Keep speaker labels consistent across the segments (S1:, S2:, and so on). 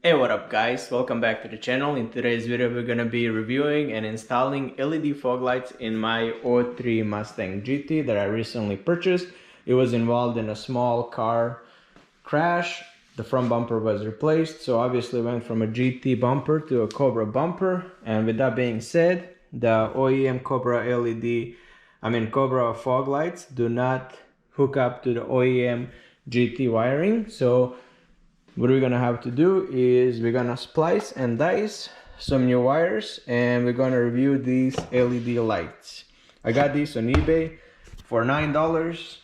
S1: Hey, what up guys, welcome back to the channel. In today's video we're gonna be reviewing and installing LED fog lights in my 03 Mustang GT that I recently purchased. It was involved in a small car crash. The front bumper was replaced, so obviously went from a GT bumper to a Cobra bumper. And with that being said, the OEM Cobra Cobra fog lights do not hook up to the OEM GT wiring. So what we're gonna have to do is we're gonna splice and dice some new wires, and we're gonna review these LED lights. I got these on eBay for $9,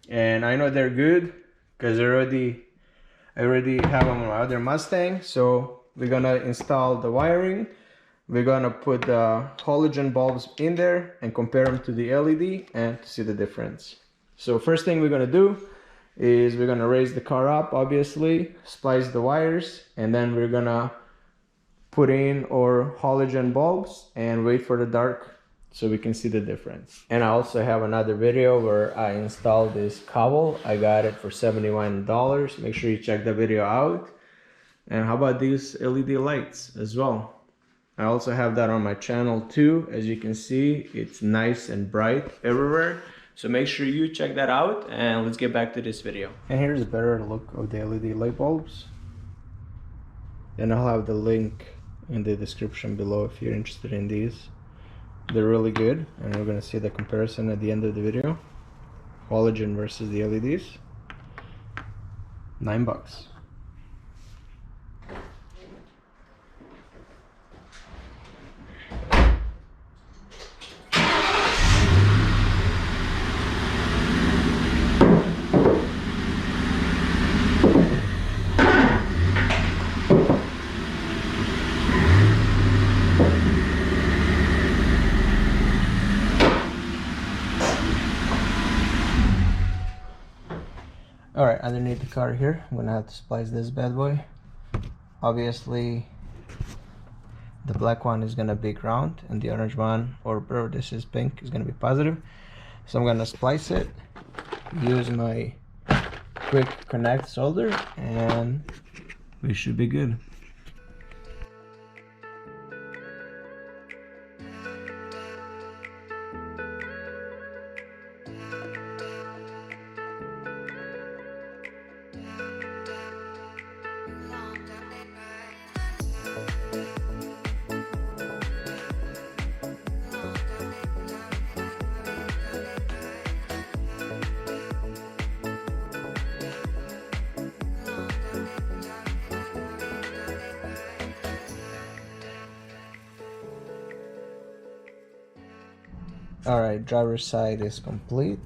S1: and I know they're good because I already have them on my other Mustang. So we're gonna install the wiring. We're gonna put the halogen bulbs in there and compare them to the LED and to see the difference. So first thing we're gonna do is we're gonna raise the car up, obviously, splice the wires, and then we're gonna put in our halogen bulbs and wait for the dark so we can see the difference. And I also have another video where I installed this cowl. I got it for $71. Make sure you check the video out. And how about these LED lights as well? I also have that on my channel too. As you can see, it's nice and bright everywhere. So make sure you check that out, and let's get back to this video. And here's a better look of the LED light bulbs. And I'll have the link in the description below if you're interested in these. They're really good, and we're gonna see the comparison at the end of the video. Halogen versus the LEDs. $9. Alright, underneath the car here, I'm gonna have to splice this bad boy. Obviously, the black one is gonna be ground, and the orange one, or bro, this is pink, is gonna be positive. So I'm gonna splice it, use my quick connect solder, and we should be good. Alright, driver's side is complete.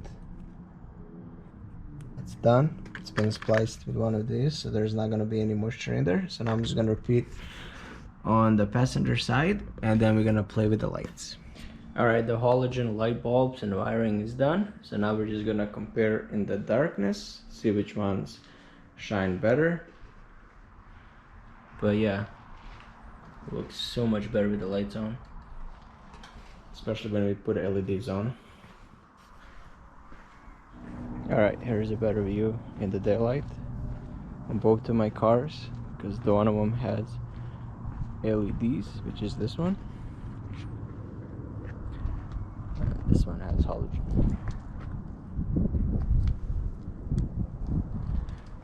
S1: It's done. It's been spliced with one of these, so there's not going to be any moisture in there. So now I'm just going to repeat on the passenger side, and then we're going to play with the lights. Alright, the halogen light bulbs and wiring is done. So now we're just going to compare in the darkness, see which ones shine better. But yeah, it looks so much better with the lights on, especially when we put LEDs on. Alright, here's a better view in the daylight on both of my cars, because the one of them has LEDs, which is this one. This one has halogen.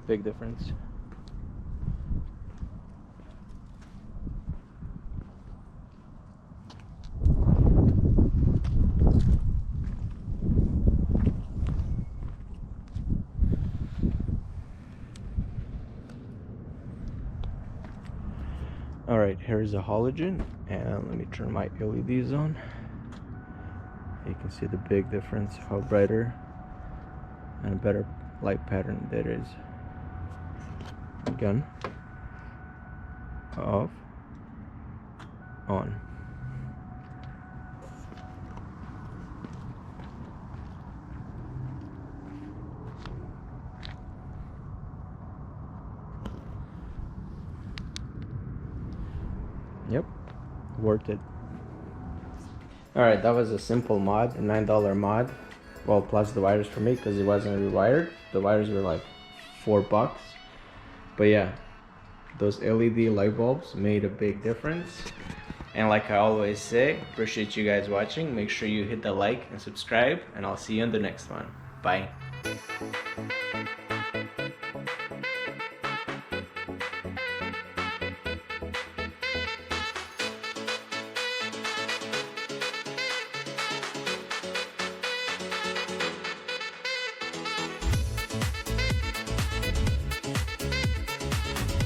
S1: Big difference. Alright, here's a halogen, and let me turn my LEDs on. You can see the big difference, how brighter and a better light pattern that is. Again, off, on. Yep, worth it. Alright, that was a simple mod, a $9 mod. Well, plus the wires for me, because it wasn't rewired. The wires were like $4. But yeah, those LED light bulbs made a big difference. And like I always say, appreciate you guys watching. Make sure you hit the like and subscribe, and I'll see you in the next one. Bye.